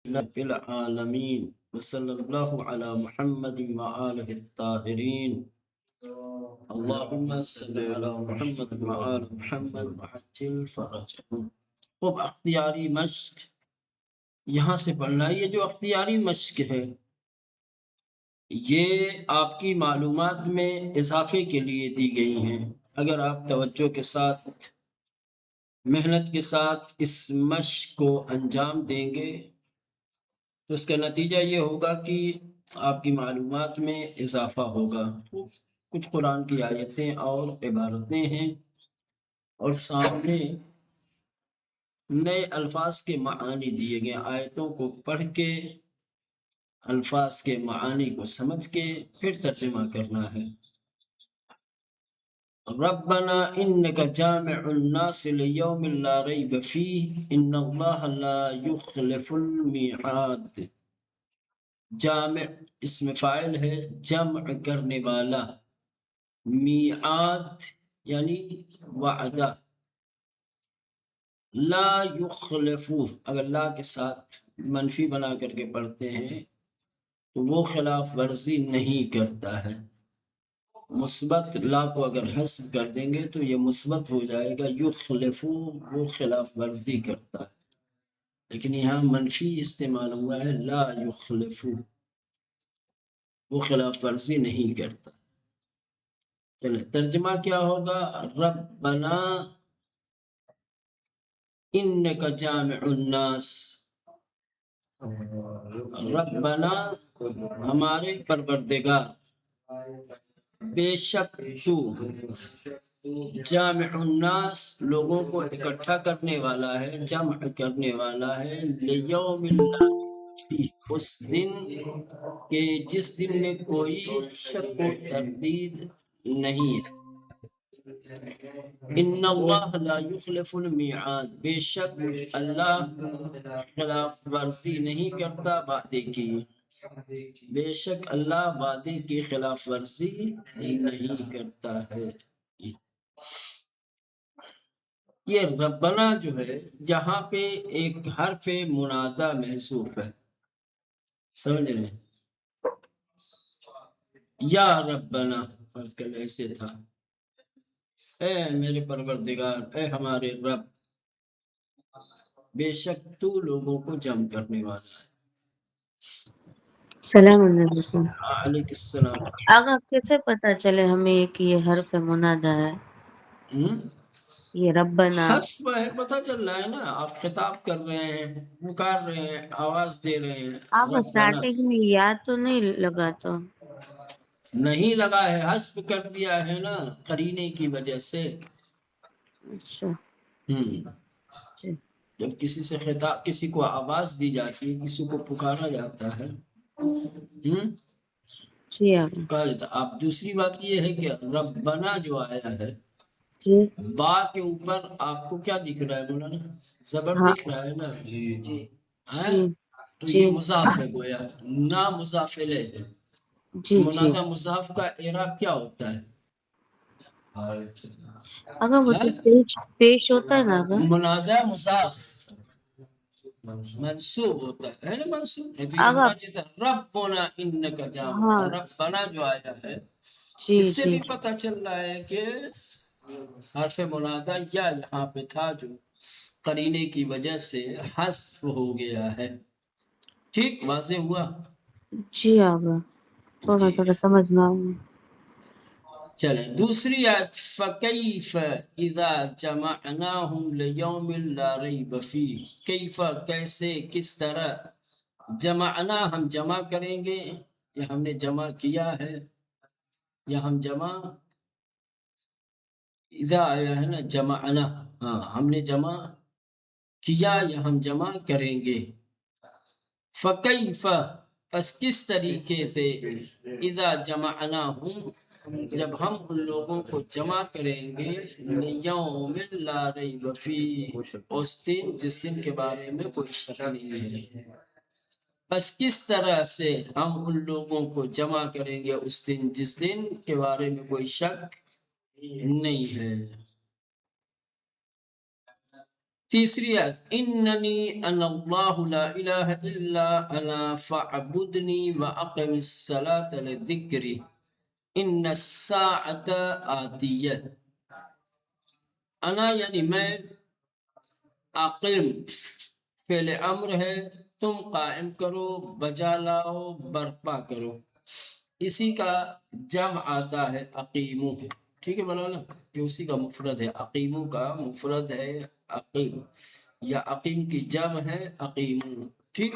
رب العالمین وصلی اللہ علی محمد وآلہ الطاہرین اللہم صلی علی محمد وآل محمد وعجل فرجہم۔ خوب اختیاری مشق یہاں سے پڑھنا ہے۔ یہ جو اختیاری مشق ہے یہ آپ کی معلومات میں اضافے کے لیے دی گئی ہیں۔ اگر آپ توجہ کے ساتھ محنت کے ساتھ اس مشق کو انجام دیں گے تو اس کا نتیجہ یہ ہوگا کہ آپ کی معلومات میں اضافہ ہوگا۔ کچھ قرآن کی آیتیں اور عبارتیں ہیں اور سامنے نئے الفاظ کے معانی دیے گئے۔ آیتوں کو پڑھ کے الفاظ کے معانی کو سمجھ کے پھر ترجمہ کرنا ہے۔ ربنا انک جامع الناس لیوم لا ریب فیہ ان اللہ لا یخلف المیعاد۔ جامع اسم فاعل ہے، جمع کرنے والا، میعاد یعنی وعدہ، لا یخلف اگر لا کے ساتھ منفی بنا کر کے پڑھتے ہیں تو وہ خلاف ورزی نہیں کرتا ہے۔ مثبت لا کو اگر حذف کر دیں گے تو یہ مثبت ہو جائے گا، یخلف وہ خلاف ورزی کرتا ہے، لیکن یہاں منفی استعمال ہوا ہے، لا یخلف وہ خلاف ورزی نہیں کرتا۔ چلے ترجمہ کیا ہوگا؟ ربنا انک جامع الناس، ربنا ہمارے پروردگار، بے شک تو جامع الناس لوگوں کو اکٹھا کرنے والا ہے، جمع کرنے والا ہے، لیوم لا ریب فیہ اس دن کہ جس دن میں کوئی شک و تردید نہیں ہے۔ ان اللہ لا یخلف المیعاد، بے شک اللہ خلاف ورزی نہیں کرتا وعدے کی، بے شک اللہ وعدے کی خلاف ورزی نہیں کرتا ہے۔ یہ ربنا جو ہے یہاں پہ ایک حرف منادہ محذوف ہے، سمجھ رہے ہیں؟ یا ربنا فرض کر ایسے تھا، اے میرے پروردگار، اے ہمارے رب، بے شک تو لوگوں کو جمع کرنے والا ہے۔ السلام علیکم۔ علیکم السلام۔ آغا کیسے پتا چلے ہمیں کہ یہ حرف منادہ ہے؟ یہ ربنا حسب ہے، پتہ چل رہا ہے نا، آپ خطاب کر رہے ہیں، پکار رہے ہیں، آواز دے رہے ہیں، آغا ربنا سٹارٹنگ میں یاد تو نہیں لگا تو نہیں لگا ہے، حسب کر دیا ہے نا قرینے کی وجہ سے۔ اچھا جی جب کسی سے خطاب، کسی کو آواز دی جاتی ہے، کسی کو پکارا جاتا ہے، جی آغا کہا جاتا ہے۔ اب دوسری بات یہ ہے کہ ربنا جو آیا ہے جی با کے اوپر آپ کو کیا دکھ رہا ہے مولانا؟ زبر ہاں دکھ رہا ہے نا؟ ہاں؟ جی تو جی یہ مضاف ہے گویا، نا مضاف الیہ ہے۔ جی جی منادہ مضاف کا اعراب کیا ہوتا ہے؟ آغا وہ تو پیش ہوتا ہے نا آغا؟ منادہ مضاف منصوب ہوتا ہے نا، منصوب نہیں تو یہ آغا ہونا چاہیے تھا ربنا انک جامع۔ ہاں ربنا جو آیا ہے جی اس سے جی بھی پتہ چل رہا ہے کہ حرف منادہ یا یہاں پہ تھا جو قرینے کی وجہ سے حذف ہو گیا ہے۔ ٹھیک واضح ہوا؟ جی آغا تھوڑا جی تھوڑا سمجھ میں آؤں۔ چلیں دوسری آیت، فَكَيْفَ إِذَا جَمَعْنَاهُمْ لِيَوْمٍ لَا رَيْبَ فِيهِ، کیف کیسے کس طرح، جمعنا ہم جمع کریں گے، یا ہم نے جمع کیا ہے، یا ہم جمع، اذا آیا ہے نا جمعنا، ہاں ہم نے جمع کیا یا ہم جمع کریں گے۔ فَكَيْفَ پس کس طریقے سے، اذا جمعناہم جب ہم ان لوگوں کو جمع کریں گے، لیوم لا ریب فیہ اس دن جس دن کے بارے میں کوئی شک نہیں ہے۔ بس کس طرح سے ہم ان لوگوں کو جمع کریں گے اس دن جس دن کے بارے میں کوئی شک نہیں ہے۔ تیسری آیت اننی انا اللہ لا الہ الا انا فاعبدنی واقم الصلاۃ لذکری ان الساعۃ آتیہ. انا یعنی میں، اقم فعل امر ہے، تم قائم کرو، بجا لاؤ، برپا کرو. اسی کا جمع آتا ہے اقیمو. ٹھیک ہے مولانا، یہ اسی کا مفرد ہے، اقیمو کا مفرد ہے اقیم، یا اقیم کی جمع ہے اقیمو. ٹھیک.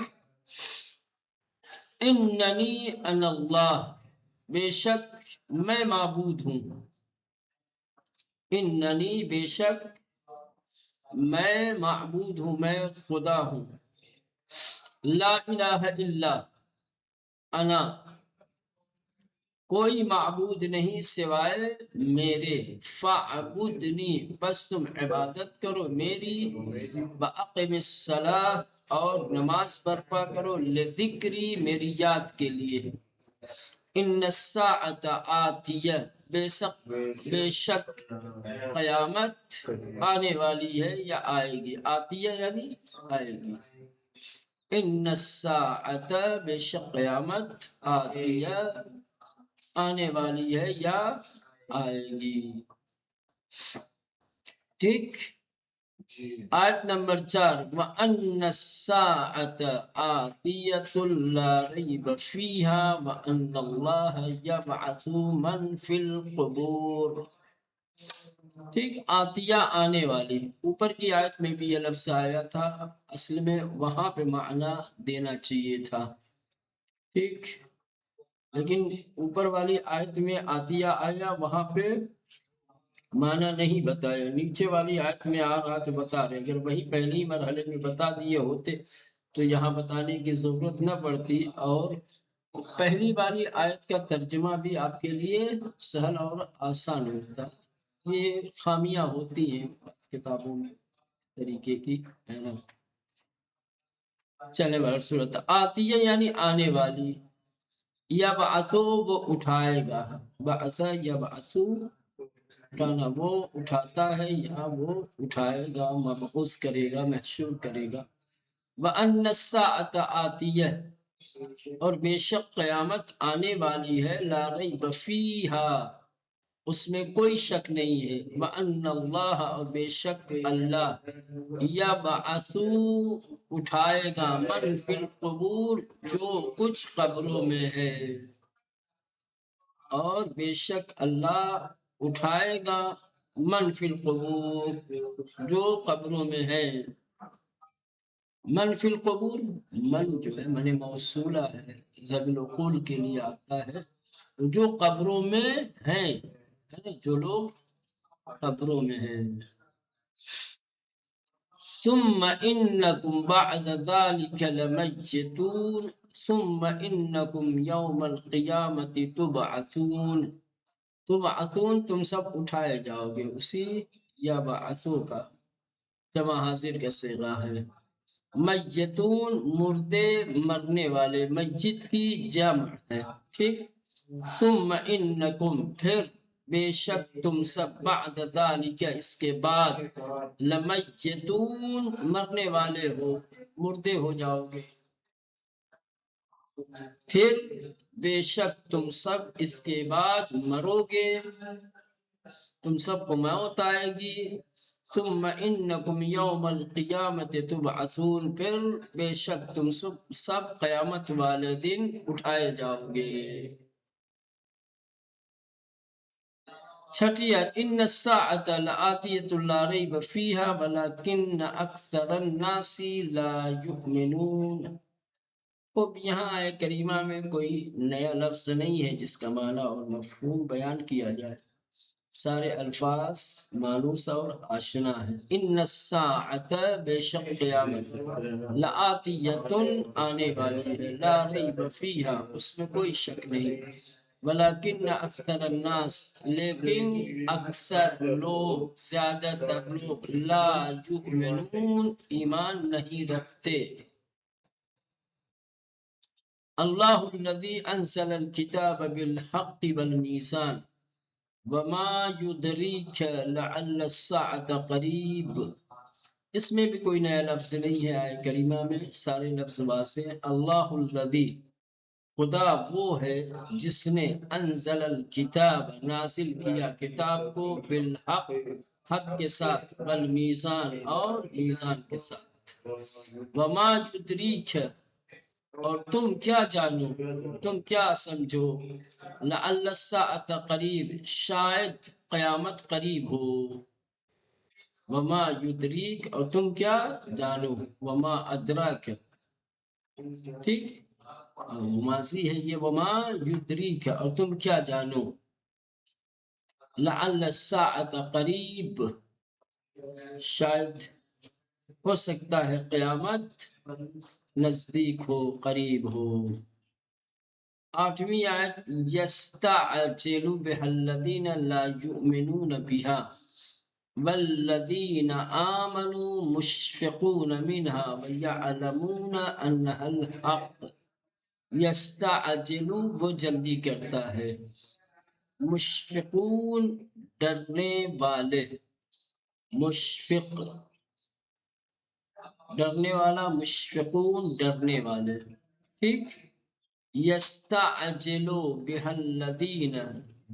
اننی انا اللہ، بے شک میں معبود ہوں. اننی بے شک میں معبود ہوں، میں خدا ہوں. لا الہ الا انا، کوئی معبود نہیں سوائے میرے. فاعبدنی، بس تم عبادت کرو میری. واقم الصلاۃ، اور نماز برپا کرو. لذکری، میری یاد کے لیے. ان الساعۃ آتیہ، بے شک قیامت آنے والی ہے یا آئے گی. آتیہ یعنی آئے گی. ان الساعۃ، بے شک قیامت، آتیہ آنے والی ہے یا آئے گی. ٹھیک. آیت نمبر 4 وَأَنَّ السَّاعَةَ آتِيَةٌ لَا رَيْبَ فِيهَا وَأَنَّ اللَّهَ يَبْعَثُ مَنْ فِي الْقُبُورِ. ٹھیک. آتیہ آنے والی، اوپر کی آیت میں بھی یہ لفظ آیا تھا، اصل میں وہاں پہ معنی دینا چاہیے تھا. ٹھیک. لیکن اوپر والی آیت میں آتیہ آیا، وہاں پہ معنی نہیں بتایا. نیچے والی آیت میں آ رہا تو بتا رہے. اگر وہی پہلی مرحلے میں بتا دیے ہوتے تو یہاں بتانے کی ضرورت نہ پڑتی، اور پہلی والی آیت کا ترجمہ بھی آپ کے لیے سہل اور آسان ہوتا. یہ خامیاں ہوتی ہیں کتابوں میں طریقے کی، ہے نا. چلے بہر صورت آتیہ یعنی آنے والی. یبعثو، وہ اٹھائے گا. بعث یبعثو، اٹھانا، وہ اٹھاتا ہے یا وہ اٹھائے گا، مبعوث کرے گا، محشور کرے گا. وَأَنَّ السَّاعَةَ آتِيَةٌ، اور بے شک قیامت آنے والی ہے. لا ریب فیہا، اس میں کوئی شک نہیں ہے. وَأَنَّ اللَّهَ، اور بے شک اللہ، یبعث، اٹھائے گا، من فی القبور، جو کچھ قبروں میں ہے. اور بے شک اللہ اٹھائے گا من فی القبور، جو قبروں میں ہے. من فی القبور، من جو ہے من موصولہ ہے، ذوی العقول کے لیے آتا ہے. جو قبروں میں ہیں، جو لوگ قبروں میں ہیں. ثم انکم بعد ذلک لمیتون ثم انکم یوم القیامت تبعثون. تبعثون، تم سب اٹھائے جاؤ گے. اسی یا بعثو کا جمع حاضر کا صیغہ ہے. میتون، مردے، مرنے والے. میت کی جمع ہے. ٹھیک. ثم انکم، پھر بے شک تم سب، بعد ذالک، اس کے بعد، لمیتون، مرنے والے ہو، مردے ہو جاؤ گے. پھر بے شک تم سب اس کے بعد مرو گے، تم سب کو موت آئے گی. ثم انکم یوم القیامت تبعثون، پھر بے شک تم سب قیامت والے دن اٹھائے جاؤ گے. چھٹی آیت ان الساعۃ لآتیۃ لا ریب فیہا ولکن اکثر الناس لا یؤمنون. اب یہاں آئے کریمہ میں کوئی نیا لفظ نہیں ہے جس کا معنی اور مفہوم بیان کیا جائے. سارے الفاظ مانوس اور آشنا ہیں. ان الساعۃ، بے شک قیامت، لآتیۃ، آنے والی ہے. لا ریب فیہا، اس میں کوئی شک نہیں. ولیکن اکثر الناس، لیکن اکثر لوگ، زیادہ تر لوگ، لا یؤمنون، ایمان نہیں رکھتے. اللہ الذی انزل الکتاب بالحق والمیزان وما یدریک لعل الساعة قریب. اس میں بھی کوئی نیا لفظ نہیں ہے آیت کریمہ میں، سارے لفظ واضح ہیں۔ اللہ الذی، خدا وہ ہے جس نے انزل الکتاب، نازل کیا کتاب کو، بالحق، حق کے ساتھ، والمیزان، اور میزان کے ساتھ، وما یدریک، اور تم کیا جانو، تم کیا سمجھو، لعل الساعۃ قریب، شاید قیامت قریب ہو، وما یدریک، اور تم کیا جانو، وما ادراک، ٹھیک، ماضی ہے یہ، وما یدریک، اور تم کیا جانو، لعل الساعۃ قریب، شاید ہو سکتا ہے قیامت نزدیک ہو، قریب ہو۔ 8ویں آیت، یستعجل بها الذین لا یؤمنون بها والذین آمنوا مشفقون منها ویعلمون انها الحق، یستعجل، وہ جلدی کرتا ہے، مشفقون، ڈرنے والے، مشفق، ڈرنے والا، مشفقون، ڈرنے والے، ٹھیک، یستعجل بها الذین،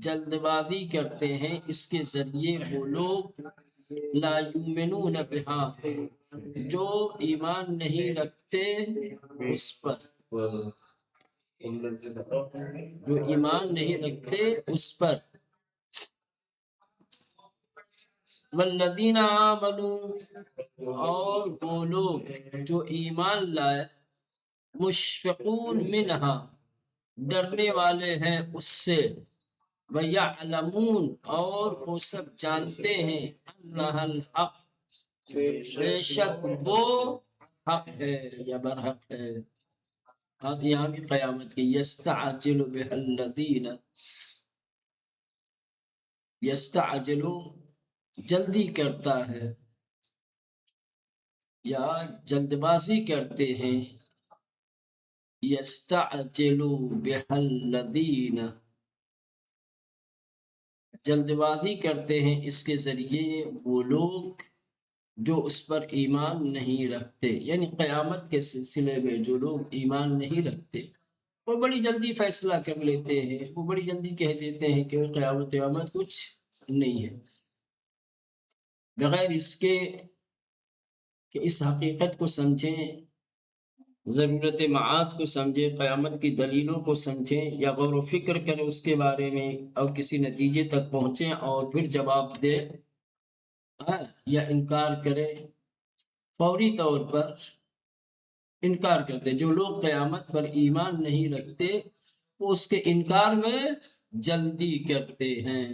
جلد بازی کرتے ہیں اس کے ذریعے وہ لوگ، لا یؤمنون بها، جو ایمان نہیں رکھتے اس پر، جو ایمان نہیں رکھتے اس پر، والذین آمنوا، اور وہ لوگ جو ایمان لائے، مشفقون منہا، ڈرنے والے ہیں اس سے، وَيَعْلَمُونَ، اور وہ سب جانتے ہیں، انہا الحق، بے شک وہ حق ہے یا برحق ہے۔ بات یہاں بھی قیامت کی، یستعجل بها الذین، یستعجل، جلدی کرتا ہے یا جلد بازی کرتے ہیں، یستعجل بها الذین، جلد بازی کرتے ہیں اس کے ذریعے وہ لوگ جو اس پر ایمان نہیں رکھتے، یعنی قیامت کے سلسلے میں جو لوگ ایمان نہیں رکھتے وہ بڑی جلدی فیصلہ کر لیتے ہیں، وہ بڑی جلدی کہہ دیتے ہیں کہ قیامت کچھ نہیں ہے، بغیر اس کے کہ اس حقیقت کو سمجھیں، ضرورت معاد کو سمجھیں، قیامت کی دلیلوں کو سمجھیں، یا غور و فکر کریں اس کے بارے میں اور کسی نتیجے تک پہنچیں اور پھر جواب دیں، یا انکار کریں، فوری طور پر انکار کرتے۔ جو لوگ قیامت پر ایمان نہیں رکھتے وہ اس کے انکار میں جلدی کرتے ہیں،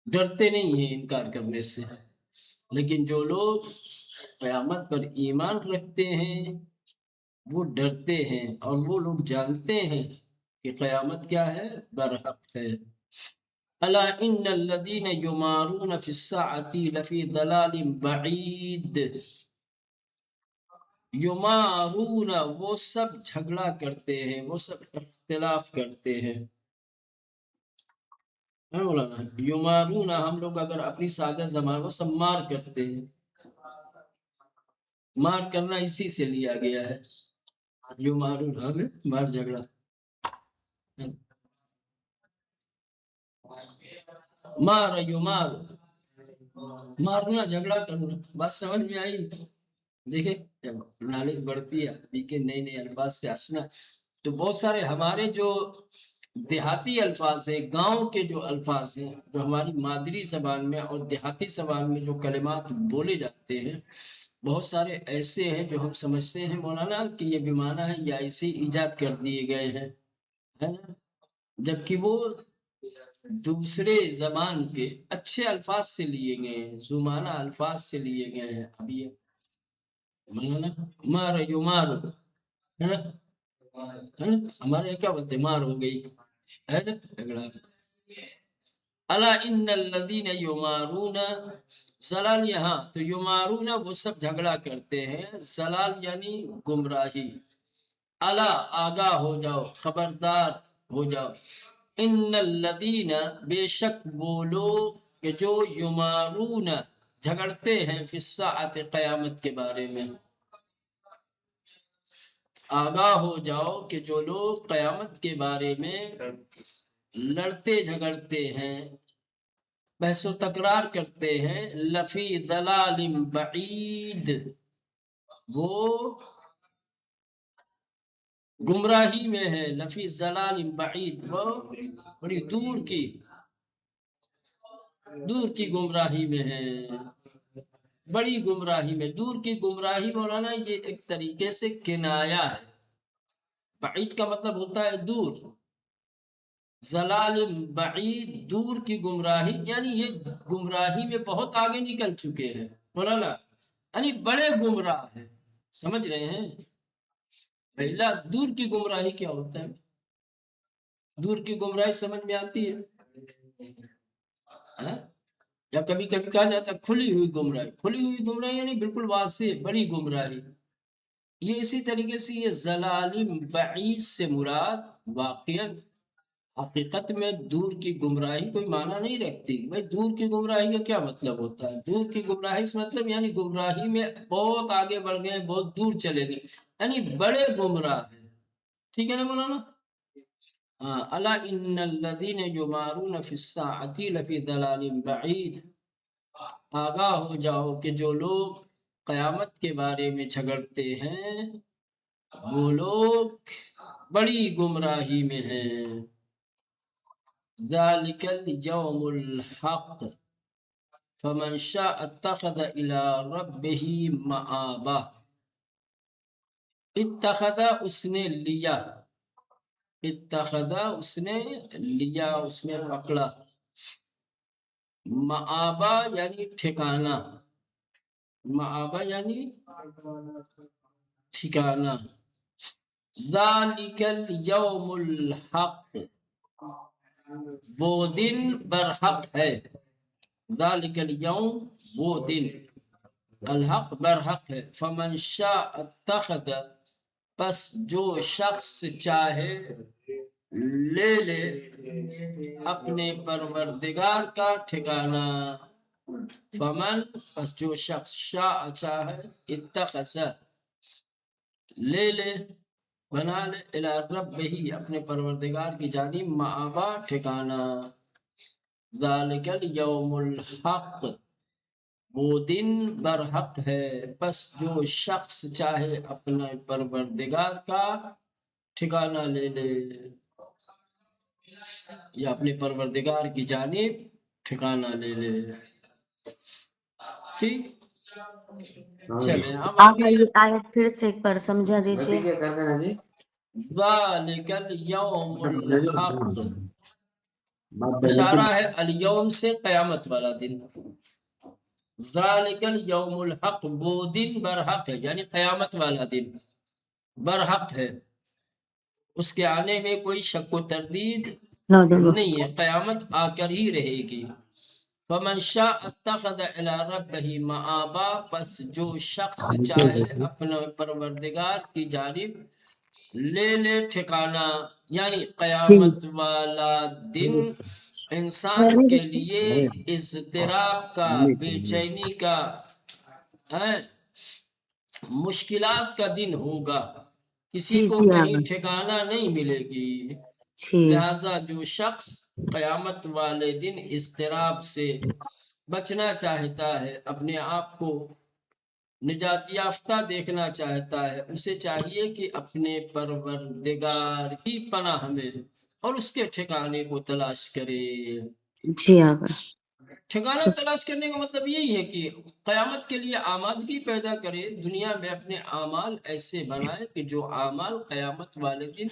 ڈرتے نہیں ہیں انکار کرنے سے، لیکن جو لوگ قیامت پر ایمان رکھتے ہیں وہ ڈرتے ہیں، اور وہ لوگ جانتے ہیں کہ قیامت کیا ہے، برحق ہے۔ الا ان الذین یمارون فی الساعۃ لفی ضلال بعید، یمارون، وہ سب جھگڑا کرتے ہیں، وہ سب اختلاف کرتے ہیں، مولانا یمارون، ہم لوگ اگر اپنی سادہ زبان، وہ سب مار کرتے ہیں، مار کرنا اسی سے لیا گیا ہے، یمارون، ہمیں مار جھگڑا، مار یمار، مارنا، جھگڑا کرنا، بات سمجھ میں آئی؟ دیکھیں جب نالج بڑھتی ہے آدمی کے نئے نئے الفاظ سے آشنا، تو بہت سارے ہمارے جو دیہاتی الفاظ ہیں، گاؤں کے جو الفاظ ہیں، جو ہماری مادری زبان میں اور دیہاتی زبان میں جو کلمات بولے جاتے ہیں، بہت سارے ایسے ہیں جو ہم سمجھتے ہیں مولانا کہ یہ بمعنی ہے یا ایسے ایجاد کر دیے گئے ہیں، ہے نا، جبکہ وہ دوسرے زبان کے اچھے الفاظ سے لیے گئے ہیں، زمانہ الفاظ سے لیے گئے ہیں۔ اب یہ مولانا مار یمارو، ہے نا، ہمارے یہاں کیا بولتے، مار ہو گئی، ہے نا، جھگڑا۔ الا ان الذین یمارون، زلال، یہاں تو یمارون وہ سب جھگڑا کرتے ہیں، زلال یعنی گمراہی، الا آگاہ ہو جاؤ، خبردار ہو جاؤ، ان الذین، بے شک وہ لوگ کہ جو یمارون جھگڑتے ہیں فی الساعۃ قیامت کے بارے میں. آگاہ ہو جاؤ کہ جو لوگ قیامت کے بارے میں لڑتے جھگڑتے ہیں، بحث و تکرار کرتے ہیں، لفی ضلال بعید، وہ گمراہی میں ہے. لفی ضلال بعید، وہ بڑی دور کی گمراہی میں ہے، بڑی گمراہی میں. دور کی گمراہی مولانا یہ ایک طریقے سے کنایا ہے. بعید کا مطلب ہوتا ہے دور. ضلال بعید، دور کی گمراہی، یعنی یہ گمراہی میں بہت آگے نکل چکے ہیں مولانا، یعنی بڑے گمراہ ہیں. سمجھ رہے ہیں؟ پہلا دور کی گمراہی کیا ہوتا ہے؟ دور کی گمراہی سمجھ میں آتی ہے؟ یا کبھی کبھی کہا جاتا ہے کھلی ہوئی گمراہی. کھلی ہوئی گمراہی یعنی بالکل واضح بڑی گمراہی. یہ اسی طریقے سے یہ ضلال بعید سے مراد واقعات حقیقت میں دور کی گمراہی کوئی معنی نہیں رکھتی. بھائی دور کی گمراہی کا کیا مطلب ہوتا ہے؟ دور کی گمراہی سے مطلب یعنی گمراہی میں بہت آگے بڑھ گئے، بہت دور چلے گئے، یعنی بڑے گمراہ ہیں. ٹھیک ہے نا مولانا؟ ہاں. الا ان الذین یمارون فی الساعۃ لفی ضلال بعید، آگاہ ہو جاؤ کہ جو لوگ قیامت کے بارے میں جھگڑتے ہیں وہ لوگ بڑی گمراہی میں ہیں. ذالک الیوم الحق فمن شاء اتخذ الى ربه مآبا. اتخذ اس نے لیا، اتخذ اس نے لیا، اس نے پکڑا. مآبا یعنی ٹھکانہ، مآبا یعنی ٹھکانہ. ذالک الیوم الحق، وہ دن برحق ہے. ذالک الیوم، وہ دن، الحق برحق ہے. فمن شاء اتخذ، پس جو شخص چاہے لے لے اپنے پروردگار کا ٹھکانہ. فمن، پس جو شخص شاء چاہے، اتخذ لے لے، بنا لے، الی ربہ اپنے پروردگار کی جانب، مآبا ٹھکانہ. ذالک الیوم الحق، وہ دن برحق ہے. پس جو شخص چاہے اپنے پروردگار کا ٹھکانہ لے لے، یا اپنے پروردگار کی جانب ٹھکانہ لے لے. ٹھیک، چلیں ہم آپ آگے. یہ آیت پھر سے ایک بار سمجھا دیجیے. ذالک الیوم الحق، اشارہ ہے الیوم سے قیامت والا دن. ذالک الیوم الحق، وہ دن برحق ہے، یعنی قیامت والا دن برحق ہے، اس کے آنے میں کوئی شک و تردید نہیں ہے. قیامت آ کر ہی رہے گی. فمن شاء اتخذ الی ربہ مآبا، پس جو شخص چاہے اپنے پروردگار کی جانب لے لے ٹھکانہ، یعنی قیامت والا دن انسان کے لیے اضطراب کا، بے چینی کا، مشکلات کا دن ہوگا. کسی کو کہیں ٹھکانہ نہیں ملے گی. لہذا جو شخص قیامت والے دن اضطراب سے بچنا چاہتا ہے، اپنے آپ کو نجات یافتہ دیکھنا چاہتا ہے، اسے چاہیے کہ اپنے پروردگار کی پناہ میں اور اس کے ٹھکانے کو تلاش کرے. جی آپ ٹھکانہ تلاش کرنے کا مطلب یہی ہے کہ قیامت کے لیے آمادگی پیدا کرے، دنیا میں اپنے اعمال ایسے بنائے کہ جو اعمال قیامت والے دن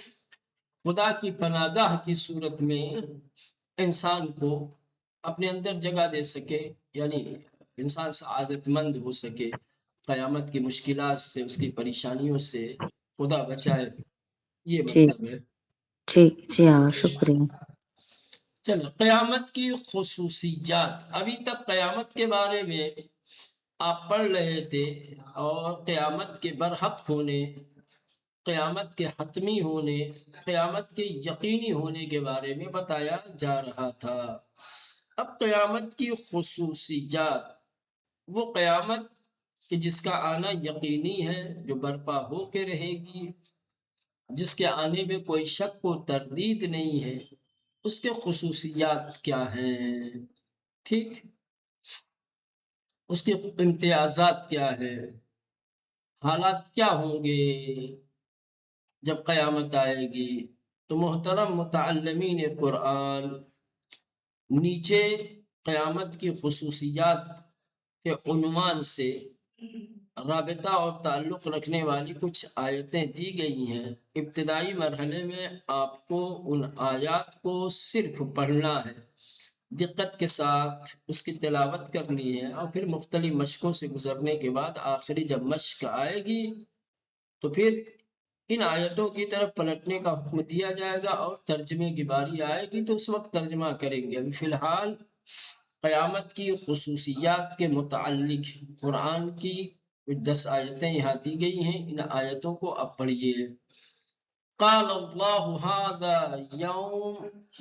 خدا کی پناہ گاہ کی صورت میں انسان کو اپنے اندر جگہ دے سکے، یعنی انسان سعادت مند ہو سکے، قیامت کی مشکلات سے، اس کی پریشانیوں سے خدا بچائے. یہ مطلب ہے. ٹھیک، جی ہاں، شکریہ. چلو، قیامت کی خصوصیات. ابھی تک قیامت کے بارے میں آپ پڑھ رہے تھے اور قیامت کے برحق ہونے، قیامت کے حتمی ہونے، قیامت کے یقینی ہونے کے بارے میں بتایا جا رہا تھا. اب قیامت کی خصوصیات. وہ قیامت کہ جس کا آنا یقینی ہے، جو برپا ہو کے رہے گی، جس کے آنے میں کوئی شک و تردید نہیں ہے، اس کے خصوصیات کیا ہیں، ٹھیک، اس کے امتیازات کیا ہے، حالات کیا ہوں گے جب قیامت آئے گی۔ تو محترم متعلمین قرآن، نیچے قیامت کی خصوصیات کے عنوان سے رابطہ اور تعلق رکھنے والی کچھ آیتیں دی گئی ہیں۔ ابتدائی مرحلے میں آپ کو ان آیات کو صرف پڑھنا ہے، دقت کے ساتھ اس کی تلاوت کرنی ہے، اور پھر مختلف مشقوں سے گزرنے کے بعد آخری جب مشق آئے گی تو پھر ان آیتوں کی طرف پلٹنے کا حکم دیا جائے گا اور ترجمے کی باری آئے گی تو اس وقت ترجمہ کریں گے۔ ابھی فی الحال قیامت کی خصوصیات کے متعلق قرآن کی 10 آیتیں یہاں دی گئی ہیں، ان آیتوں کو اب پڑھیے۔ قال اللہ هذا یوم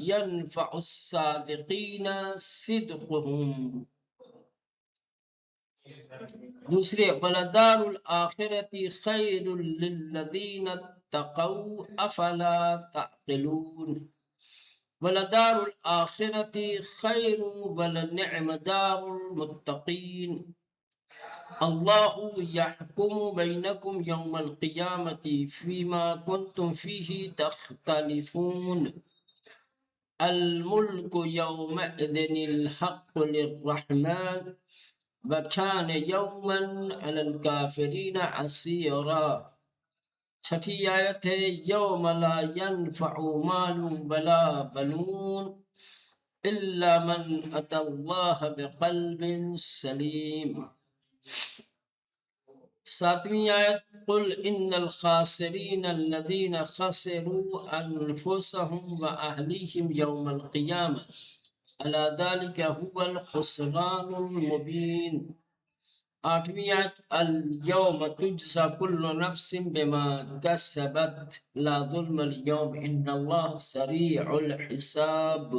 ينفع الصادقین صدقهم، دوسرے وَلَدَارُ الْآخِرَةِ خَيْرٌ لِّلَّذِينَ اتَّقَوْا أَفَلَا تَعْقِلُونَ، وَلَدَارُ الْآخِرَةِ خَيْرٌ وَلَنِعْمَ دَارُ الْمُتَّقِينَ، اللہ يحكم بينكم يوم القيامة فيما كنتم فيه تختلفون، الملك يومئذ الحق للرحمن وكان يوما على الكافرين عسيرا۔ چھٹی آیت ہے یوم لا ينفع مال ولا بنون الا من اتى الله بقلب سلیم۔ ساتویں آیت قل ان الخاسرین الذین خسروا انفسهم واہلیہم یوم القیامة الا ذلك هو الخسران المبین۔ آٹھویں آیت الیوم تجزی کل نفس بما کسبت لا ظلم اليوم ان اللہ سریع الحساب۔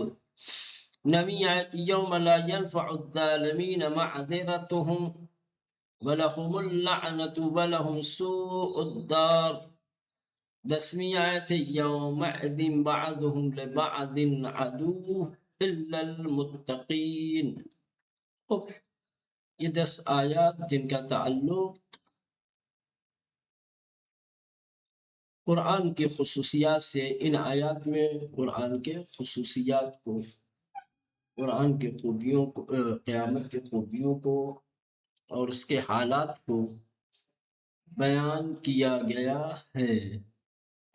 نویں آیت یوم لا ينفع الظالمین معذرتهم وَلَهُمُ اللَّعْنَةُ وَلَهُمْ سُوءُ الدَّارِ۔ دسویں آیت یومئذ بعضهم لبعض عدو إلا المتقین۔ یہ 10 آیات جن کا تعلق قرآن کی خصوصیات سے، ان آیات میں قرآن کے خصوصیات کو، قرآن کی خوبیوں کو، قیامت کی خوبیوں کو اور اس کے حالات کو بیان کیا گیا ہے۔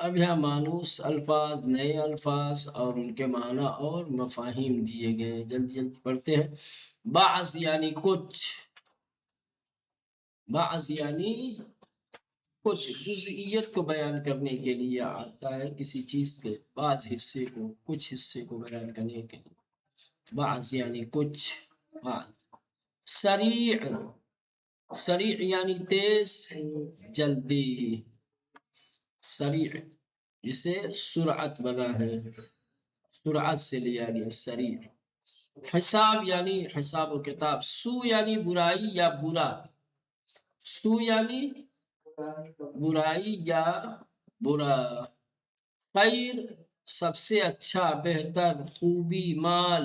اب یہاں مانوس الفاظ، نئے الفاظ اور ان کے معنی اور مفاہیم دیے گئے، جلدی جلدی پڑھتے ہیں۔ بعض یعنی کچھ، بعض یعنی کچھ جزئیت کو بیان کرنے کے لیے آتا ہے، کسی چیز کے بعض حصے کو، کچھ حصے کو بیان کرنے کے لیے۔ بعض یعنی کچھ، بعض۔ سریع، سریع یعنی تیز، جلدی، سریع جسے سرعت بنا ہے، سرعت سے لیا گیا سریع۔ حساب یعنی حساب و کتاب، سو یعنی برائی یا برا، سو یعنی برائی یا برا۔ خیر سب سے اچھا، بہتر، خوبی، مال۔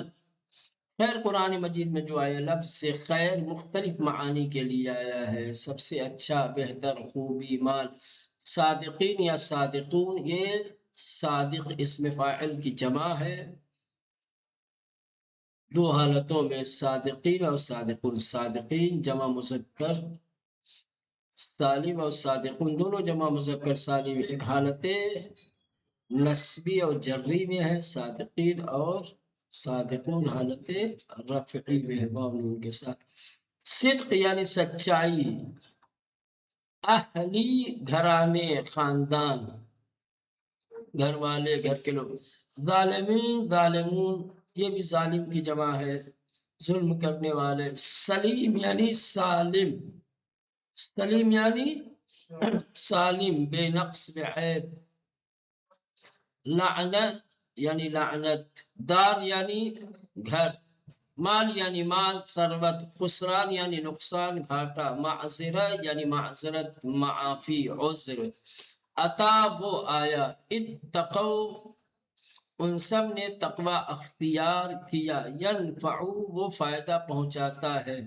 خیر قرآن مجید میں جو آیا لفظ سے خیر مختلف معانی کے لیے آیا ہے، سب سے اچھا، بہتر، خوبی، مال۔ صادقین یا صادقون، یہ صادق اسم فاعل کی جمع ہے، دو حالتوں میں صادقین اور صادقون۔ صادقین جمع مذکر سالم اور صادقون دونوں جمع مذکر سالم، ایک حالت نسبی اور جری میں ہے صادقین، اور صادقون حالت رفعی میں ہے واو کے ساتھ۔ صدق یعنی سچائی، اہلی گھرانے، خاندان، گھر والے، گھر کے لوگ۔ ظالمین، ظالمون یہ بھی ظالم کی جمع ہے، ظلم کرنے والے۔ سلیم یعنی سالم، سلیم یعنی سالم، بے نقص، بے عیب۔ لعنت یعنی لعنت، دار یعنی گھر، مال یعنی مال، ثروت، خسران یعنی نقصان گھاٹا، معذرہ یعنی معذرت، معافی عذر، عطا وہ آیا، اتقوا ان سب نے تقوی اختیار کیا، ینفعو وہ فائدہ پہنچاتا ہے،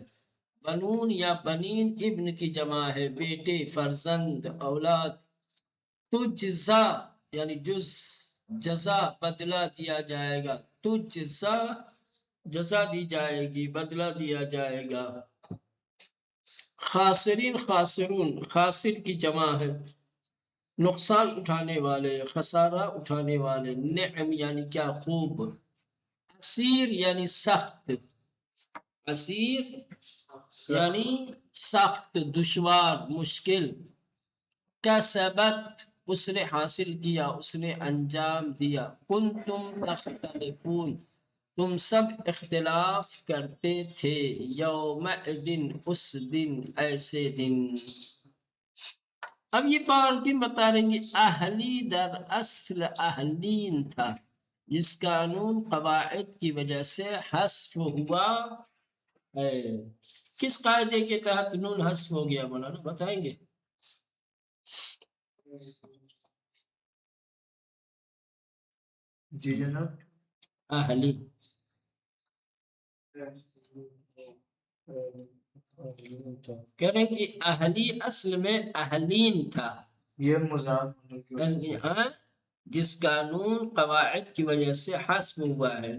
بنون یا بنین ابن کی جمع ہے، بیٹے، فرزند، اولاد، تجزا یعنی جز، جزا بدلہ دیا جائے گا، تجزا جزا دی جائے گی، بدلہ دیا جائے گا، خاسرین خاسرون خاسر کی جمع ہے، نقصان اٹھانے والے، خسارہ اٹھانے والے، نعم یعنی کیا خوب، عسیر یعنی سخت، عسیر یعنی سخت، دشوار، مشکل، کسبت اس نے حاصل کیا، اس نے انجام دیا، کنتم تختلفون تم سب اختلاف کرتے تھے، یومئذ اس دن، ایسے دن۔ اب یہ پارٹی بتا رہیں گے، اہلی در اصل اہلین تھا، جس قانون قواعد کی وجہ سے حذف ہوا ہے۔ کس قاعدے کے تحت نون حذف ہو گیا مولانا بتائیں گے؟ جی جناب، اہلی کہہ رہے ہیں کہ اہلی اصل میں اہلین تھا، یہ مضاف ہونے کی وجہ سے، ہاں جس قانون قواعد کی وجہ سے حذف ہوا ہے،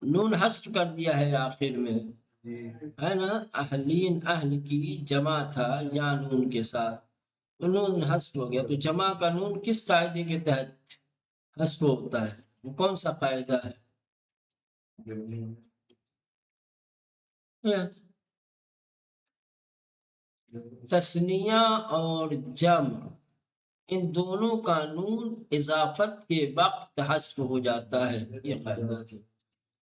نون حذف کر دیا ہے آخر میں، جی ہے نا، اہلین اہل کی جمع تھا یا نون کے ساتھ، تو نون حذف ہو گیا، تو جمع کا نون کس قاعدے کے تحت حذف ہوتا ہے، وہ کون سا قاعدہ ہے؟ تثنیہ اور جمع ان دونوں کا نون اضافت کے وقت حذف ہو جاتا ہے، یہ قاعدہ ہے۔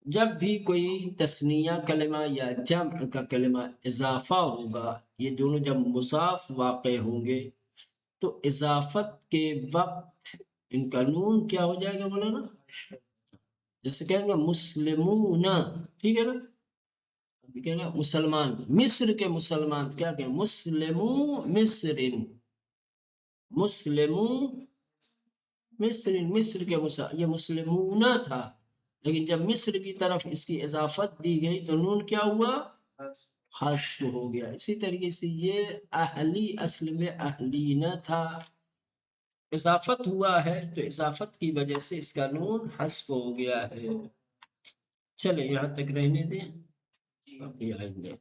جب بھی کوئی تثنیہ کلمہ یا جمع کا کلمہ اضافہ ہوگا، یہ دونوں جب مضاف واقع ہوں گے تو اضافت کے وقت ان کا نون کیا ہو جائے گا مولانا؟ جیسے کہیں گے مسلمون، ٹھیک ہے نا، کہہ رہے مسلمان، مصر کے مسلمان، کیا کہ مسلمو مصرن، مسلمو مصرن، مصر کے یہ مسلمون تھا، لیکن جب مصر کی طرف اس کی اضافت دی گئی تو نون کیا ہوا؟ حذف ہو گیا۔ اسی طریقے سے یہ اہلی اصل میں اہلینا تھا، اضافت ہوا ہے تو اضافت کی وجہ سے اس کا نون حذف ہو گیا ہے۔ چلے یہاں تک رہنے دیں، باقی آئیں گے۔